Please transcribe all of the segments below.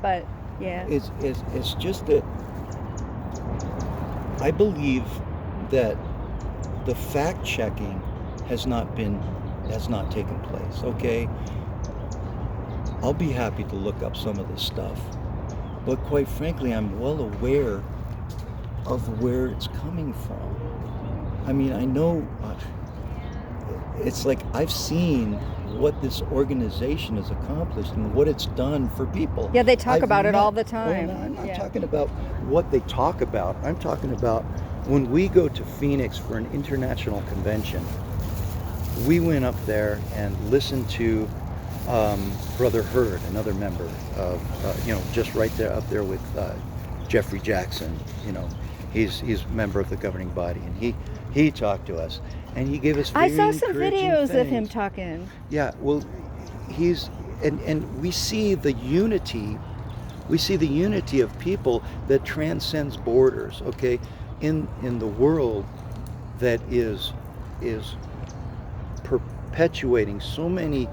But yeah. It's just that I believe that the fact checking has not taken place. Okay, I'll be happy to look up some of this stuff, but quite frankly, I'm well aware of where it's coming from. I mean, I know it's like I've seen what this organization has accomplished and what it's done for people. Yeah, they talk I've about it all the Well, time. I'm not Yeah. talking about what they talk about. I'm talking about when we go to Phoenix for an international convention. We went up there and listened to Brother Hurd, another member of, just right there up there with Jeffrey Jackson. He's a member of the governing body, and he talked to us, and he gave us very I saw some encouraging videos of things. him talking. Yeah, well, and we see the unity. We see the unity of people that transcends borders. Okay, in the world that is perpetuating so many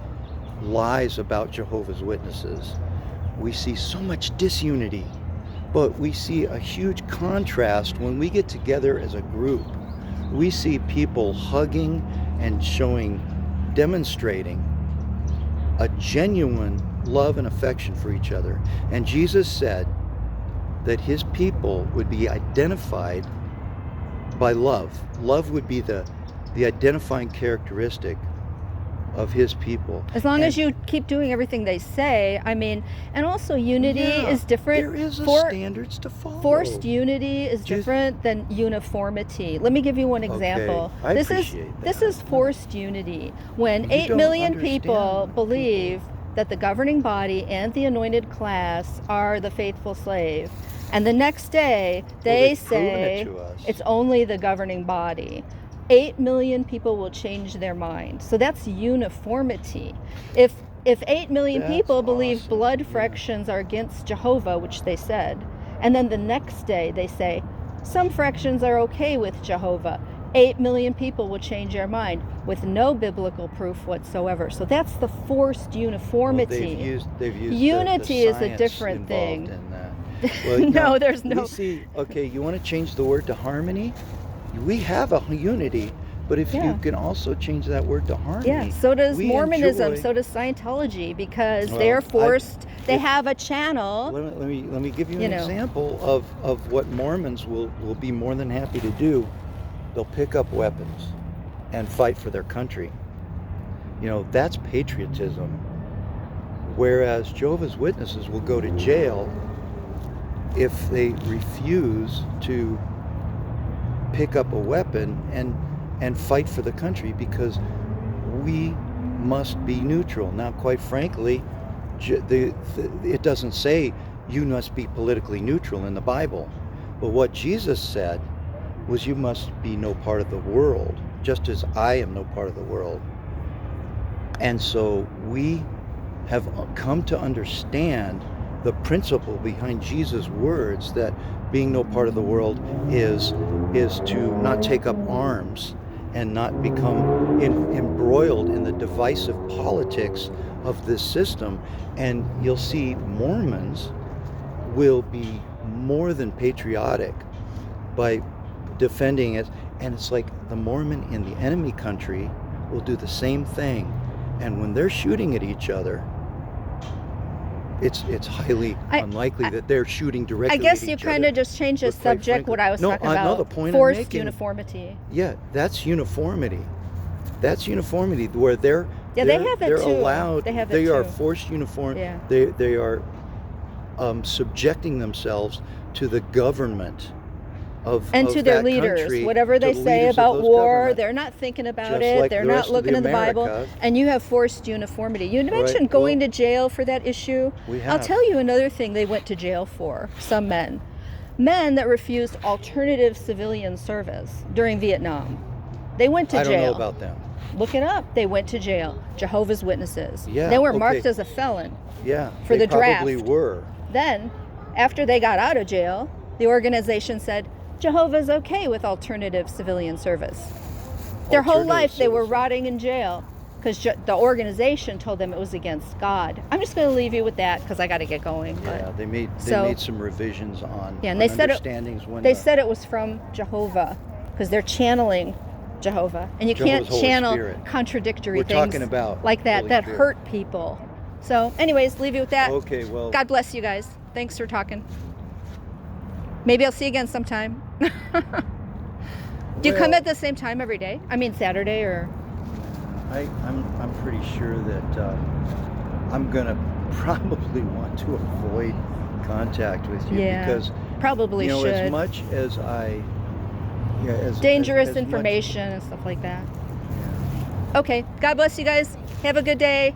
lies about Jehovah's Witnesses. We see so much disunity, but we see a huge contrast when we get together as a group. We see people hugging and demonstrating a genuine love and affection for each other. And Jesus said that his people would be identified by love. Love would be the identifying characteristic of his people. As long as you keep doing everything they say, I mean, and also unity is different. There is standards to follow. Forced unity is different than uniformity. Let me give you one example. Okay, This is forced unity. When 8 million people believe that the governing body and the anointed class are the faithful slave, and the next day they say it's only the governing body. 8 million people will change their mind. So that's uniformity. If 8 million people believe blood fractions are against Jehovah, which they said, and then the next day they say some fractions are okay with Jehovah, 8 million people will change their mind with no biblical proof whatsoever. So that's the forced uniformity. Well, they've used unity the is a different thing. in that. Well, no, there's no. We see, okay, you want to change the word to harmony? We have a unity, but if you can also change that word to harmony. Yeah, so does Mormonism, so does Scientology, because they're forced, they have a channel. Let me give you an example of what Mormons will be more than happy to do. They'll pick up weapons and fight for their country. That's patriotism. Whereas Jehovah's Witnesses will go to jail if they refuse to pick up a weapon and fight for the country, because we must be neutral. Now, quite frankly, it doesn't say you must be politically neutral in the Bible, but what Jesus said was you must be no part of the world, just as I am no part of the world. And so we have come to understand the principle behind Jesus' words that being no part of the world is to not take up arms and not become embroiled in the divisive politics of this system. And you'll see Mormons will be more than patriotic by defending it. And it's like the Mormon in the enemy country will do the same thing. And when they're shooting at each other, it's highly unlikely that they're shooting directly at each other. I guess you kind of just changed the subject, what I was talking about. The point forced I'm making, uniformity. Yeah, that's uniformity. That's uniformity where they have it too. Allowed. They are too. Forced uniform. Yeah. They are subjecting themselves to the government and to their leaders, country, whatever they say about war, they're not thinking about it. Like they're not looking in the Bible. And you have forced uniformity. You mentioned going to jail for that issue. We have. I'll tell you another thing they went to jail for. Some men that refused alternative civilian service during Vietnam. They went to jail. I don't know about them. Look it up. They went to jail. Jehovah's Witnesses. Yeah, they were marked as a felon. Yeah, for the draft. They probably were. Then, after they got out of jail, the organization said, Jehovah's okay with alternative civilian service. Their whole life they were rotting in jail because the organization told them it was against God. I'm just going to leave you with that because I got to get going. Yeah, they made some revisions on, and on they said understandings when they said it was from Jehovah because they're channeling Jehovah, and you Jehovah's can't channel Holy Spirit. contradictory We're things talking about like that Holy that Spirit. hurt people. So, anyways, leave you with that. Okay, well, God bless you guys. Thanks for talking. Maybe I'll see you again sometime. Do you come at the same time every day? I mean, Saturday or? I'm pretty sure that I'm gonna probably want to avoid contact with you because probably should. as much as I dangerous as information and stuff like that. Yeah. Okay, God bless you guys. Have a good day.